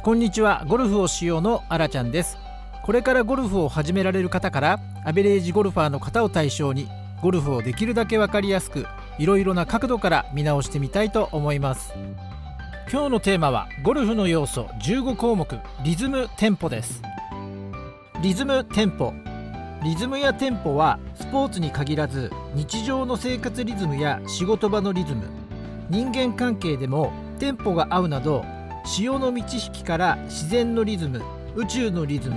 こんにちは。ゴルフをしようのあらちゃんです。これからゴルフを始められる方からアベレージゴルファーの方を対象にゴルフをできるだけ分かりやすく、いろいろな角度から見直してみたいと思います。今日のテーマはゴルフの要素15項目、リズムテンポです。リズムテンポ。リズムやテンポはスポーツに限らず日常の生活リズムや仕事場のリズム、人間関係でもテンポが合うなど、潮の満ち引きから自然のリズム、宇宙のリズム、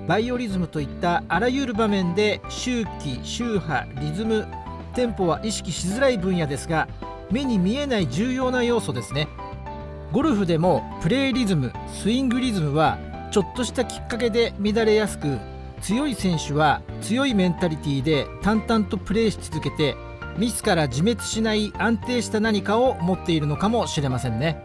バイオリズムといったあらゆる場面で周期、周波、リズム、テンポは意識しづらい分野ですが、目に見えない重要な要素ですね。ゴルフでもプレーリズム、スイングリズムはちょっとしたきっかけで乱れやすく、強い選手は強いメンタリティで淡々とプレーし続けて、ミスから自滅しない安定した何かを持っているのかもしれませんね。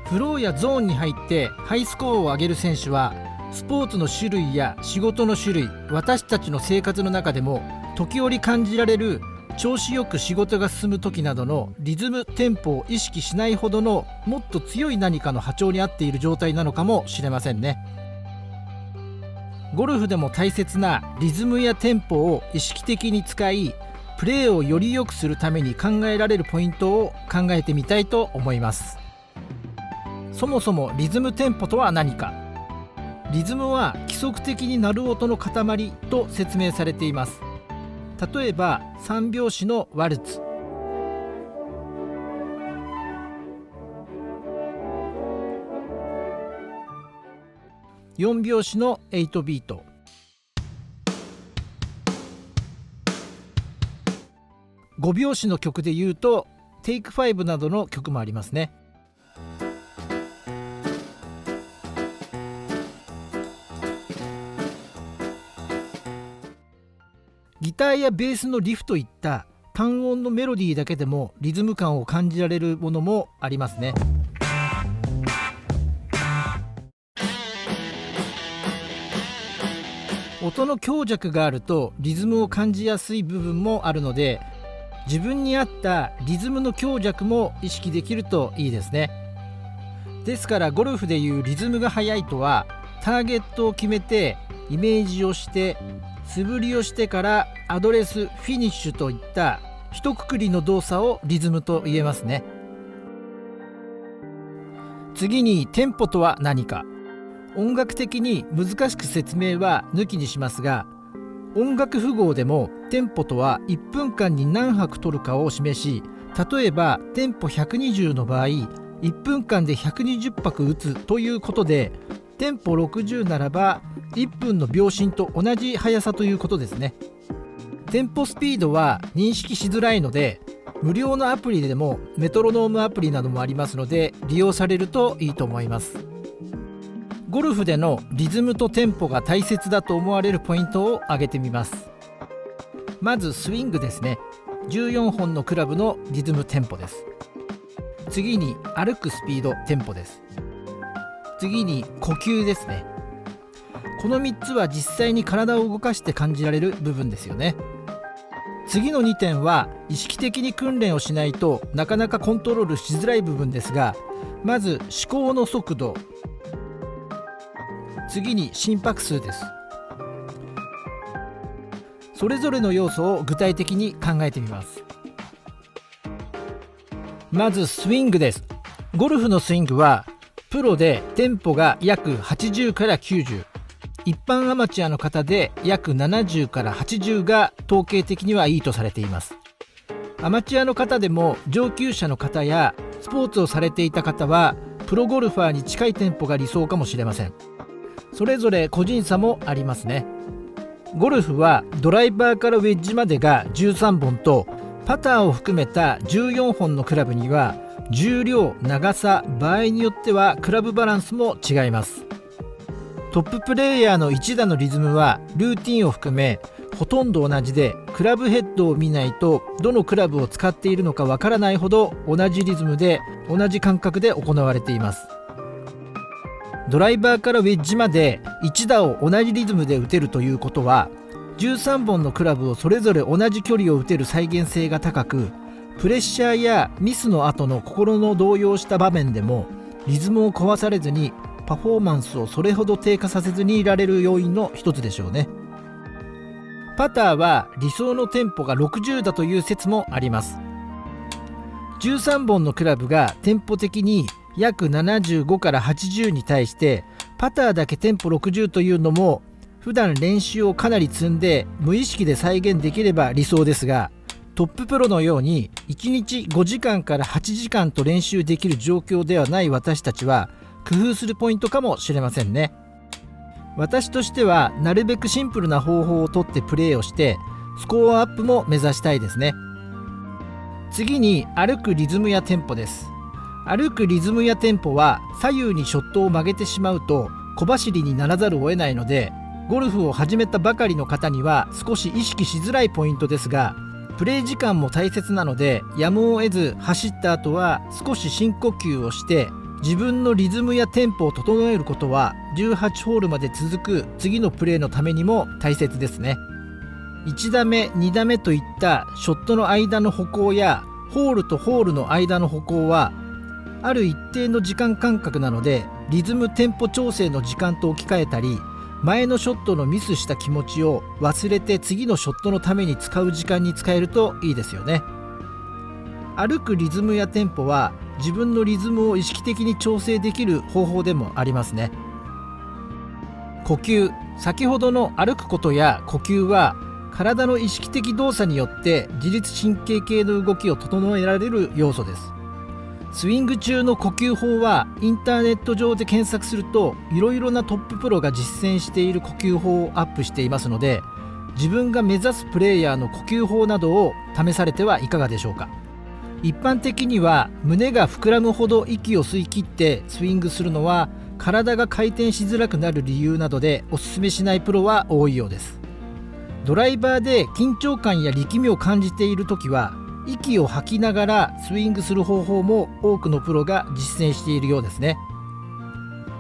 フローやゾーンに入ってハイスコアを上げる選手は、スポーツの種類や仕事の種類、私たちの生活の中でも時折感じられる調子よく仕事が進む時などのリズムテンポを意識しないほどのもっと強い何かの波長に合っている状態なのかもしれませんね。ゴルフでも大切なリズムやテンポを意識的に使い、プレーをより良くするために考えられるポイントを考えてみたいと思います。そもそもリズムテンポとは何か。リズムは規則的に鳴る音の塊と説明されています。例えば3拍子のワルツ、4拍子の8ビート、5拍子の曲でいうとテイク5などの曲もありますね。ギターやベースのリフといった単音のメロディーだけでもリズム感を感じられるものもありますね。音の強弱があるとリズムを感じやすい部分もあるので、自分に合ったリズムの強弱も意識できるといいですね。ですからゴルフでいうリズムが速いとは、ターゲットを決めてイメージをして素振りをしてからアドレス、フィニッシュといった一括りの動作をリズムと言えますね。次にテンポとは何か。音楽的に難しく説明は抜きにしますが、音楽符号でもテンポとは1分間に何拍取るかを示し、例えばテンポ120の場合、1分間で120拍打つということで、テンポ60ならば1分の秒針と同じ速さということですね。テンポスピードは認識しづらいので、無料のアプリでもメトロノームアプリなどもありますので、利用されるといいと思います。ゴルフでのリズムとテンポが大切だと思われるポイントを挙げてみます。まずスイングですね。14本のクラブのリズムテンポです。次に歩くスピードテンポです。次に呼吸ですね。この3つは実際に体を動かして感じられる部分ですよね。次の2点は意識的に訓練をしないとなかなかコントロールしづらい部分ですが、まず思考の速度、次に心拍数です。それぞれの要素を具体的に考えてみます。まずスイングです。ゴルフのスイングはプロでテンポが約80から90、一般アマチュアの方で約70から80が統計的にはいいとされています。アマチュアの方でも上級者の方やスポーツをされていた方はプロゴルファーに近いテンポが理想かもしれません。それぞれ個人差もありますね。ゴルフはドライバーからウェッジまでが13本と、パターを含めた14本のクラブには重量、長さ、場合によってはクラブバランスも違います。トッププレーヤーの一打のリズムはルーティンを含めほとんど同じで、クラブヘッドを見ないとどのクラブを使っているのかわからないほど同じリズムで同じ感覚で行われています。ドライバーからウェッジまで1打を同じリズムで打てるということは、13本のクラブをそれぞれ同じ距離を打てる再現性が高く、プレッシャーやミスの後の心の動揺した場面でもリズムを壊されずにパフォーマンスをそれほど低下させずにいられる要因の一つでしょうね。パターは理想のテンポが60だという説もあります。13本のクラブがテンポ的に約75から80に対してパターだけテンポ60というのも普段練習をかなり積んで無意識で再現できれば理想ですが、トッププロのように1日5時間から8時間と練習できる状況ではない私たちは工夫するポイントかもしれませんね。私としてはなるべくシンプルな方法をとってプレーをしてスコアアップも目指したいですね。次に歩くリズムやテンポです。歩くリズムやテンポは左右にショットを曲げてしまうと小走りにならざるを得ないので、ゴルフを始めたばかりの方には少し意識しづらいポイントですが、プレー時間も大切なのでやむを得ず走った後は少し深呼吸をして自分のリズムやテンポを整えることは18ホールまで続く次のプレーのためにも大切ですね。1打目2打目といったショットの間の歩行やホールとホールの間の歩行はある一定の時間間隔なので、リズムテンポ調整の時間と置き換えたり、前のショットのミスした気持ちを忘れて次のショットのために使う時間に使えるといいですよね。歩くリズムやテンポは自分のリズムを意識的に調整できる方法でもありますね。呼吸、先ほどの歩くことや呼吸は体の意識的動作によって自律神経系の動きを整えられる要素です。スイング中の呼吸法はインターネット上で検索するといろいろなトッププロが実践している呼吸法をアップしていますので、自分が目指すプレイヤーの呼吸法などを試されてはいかがでしょうか。一般的には胸が膨らむほど息を吸い切ってスイングするのは体が回転しづらくなる理由などでおすすめしないプロは多いようです。ドライバーで緊張感や力みを感じているときは息を吐きながらスイングする方法も多くのプロが実践しているようですね。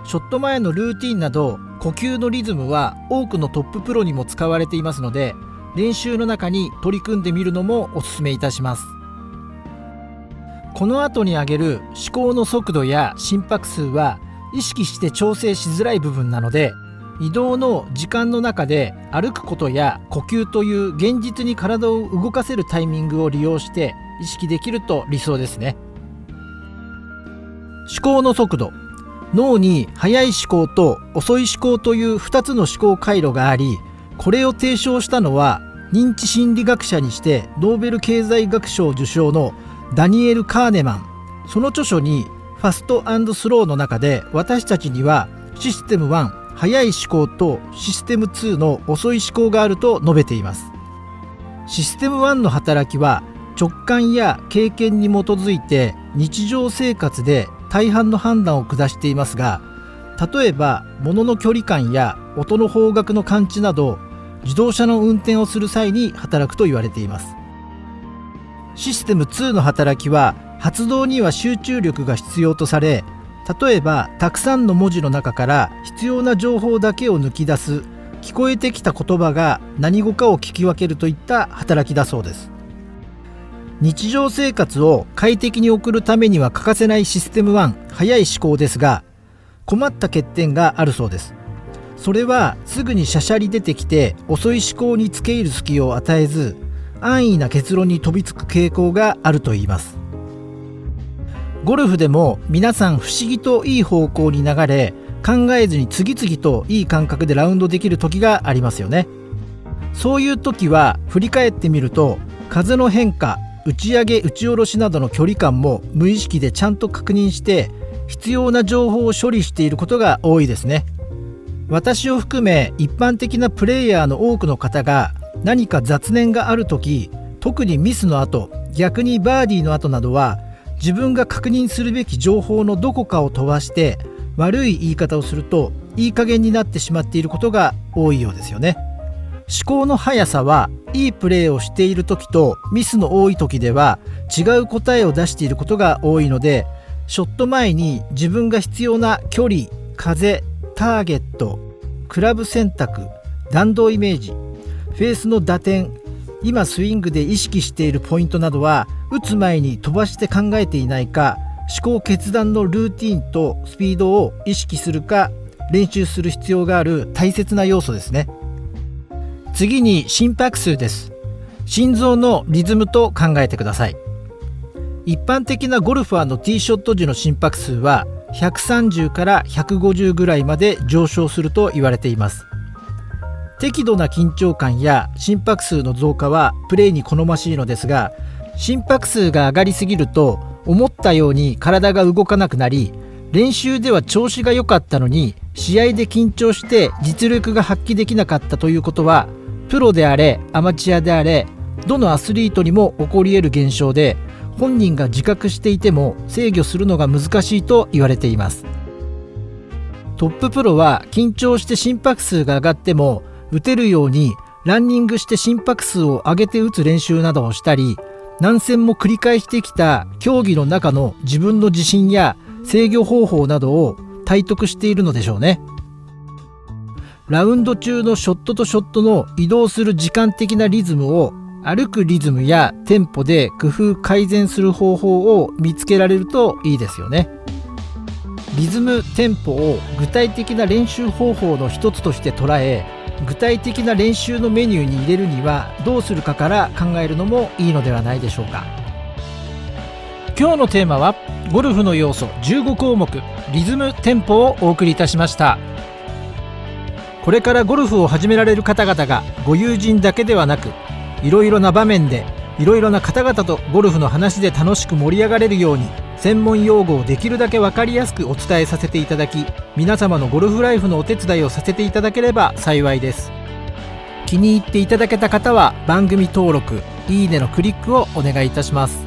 ショット前のルーティンなど呼吸のリズムは多くのトッププロにも使われていますので、練習の中に取り組んでみるのもおすすめいたします。この後に挙げる思考の速度や心拍数は意識して調整しづらい部分なので、移動の時間の中で歩くことや呼吸という現実に体を動かせるタイミングを利用して意識できると理想ですね。思考の速度、脳に速い思考と遅い思考という2つの思考回路があり、これを提唱したのは認知心理学者にしてノーベル経済学賞受賞のダニエル・カーネマン。その著書にファスト&スローの中で私たちにはシステム1速い思考とシステム2の遅い思考があると述べています。システム1の働きは直感や経験に基づいて日常生活で大半の判断を下していますが、例えば物の距離感や音の方角の感知など自動車の運転をする際に働くと言われています。システム2の働きは発動には集中力が必要とされ、例えばたくさんの文字の中から必要な情報だけを抜き出す、聞こえてきた言葉が何語かを聞き分けるといった働きだそうです。日常生活を快適に送るためには欠かせないシステム1速い思考ですが、困った欠点があるそうです。それはすぐにしゃしゃり出てきて遅い思考に付け入る隙を与えず、安易な結論に飛びつく傾向があるといいます。ゴルフでも皆さん不思議といい方向に流れ、考えずに次々といい感覚でラウンドできる時がありますよね。そういう時は振り返ってみると、風の変化、打ち上げ打ち下ろしなどの距離感も無意識でちゃんと確認して必要な情報を処理していることが多いですね。私を含め一般的なプレイヤーの多くの方が何か雑念がある時、特にミスの後、逆にバーディーの後などは自分が確認するべき情報のどこかを飛ばして悪い言い方をするといい加減になってしまっていることが多いようですよね。思考の速さはいいプレーをしている時とミスの多い時では違う答えを出していることが多いので、ショット前に自分が必要な距離、風、ターゲット、クラブ選択、弾道イメージ、フェースの打点、今スイングで意識しているポイントなどは打つ前に飛ばして考えていないか、思考決断のルーティンとスピードを意識するか練習する必要がある大切な要素ですね。次に心拍数です。心臓のリズムと考えてください。一般的なゴルファーのティーショット時の心拍数は130から150ぐらいまで上昇すると言われています。適度な緊張感や心拍数の増加はプレーに好ましいのですが、心拍数が上がりすぎると思ったように体が動かなくなり、練習では調子が良かったのに試合で緊張して実力が発揮できなかったということは、プロであれアマチュアであれどのアスリートにも起こり得る現象で、本人が自覚していても制御するのが難しいと言われています。トッププロは緊張して心拍数が上がっても打てるようにランニングして心拍数を上げて打つ練習などをしたり、何戦も繰り返してきた競技の中の自分の自信や制御方法などを体得しているのでしょうね。ラウンド中のショットとショットの移動する時間的なリズムを歩くリズムやテンポで工夫改善する方法を見つけられるといいですよね。リズムテンポを具体的な練習方法の一つとして捉え、具体的な練習のメニューに入れるにはどうするかから考えるのもいいのではないでしょうか。今日のテーマはゴルフの要素15項目リズムテンポをお送りいたしました。これからゴルフを始められる方々がご友人だけではなく、いろいろな場面でいろいろな方々とゴルフの話で楽しく盛り上がれるように、専門用語をできるだけ分かりやすくお伝えさせていただき、皆様のゴルフライフのお手伝いをさせていただければ幸いです。気に入っていただけた方は番組登録、いいねのクリックをお願いいたします。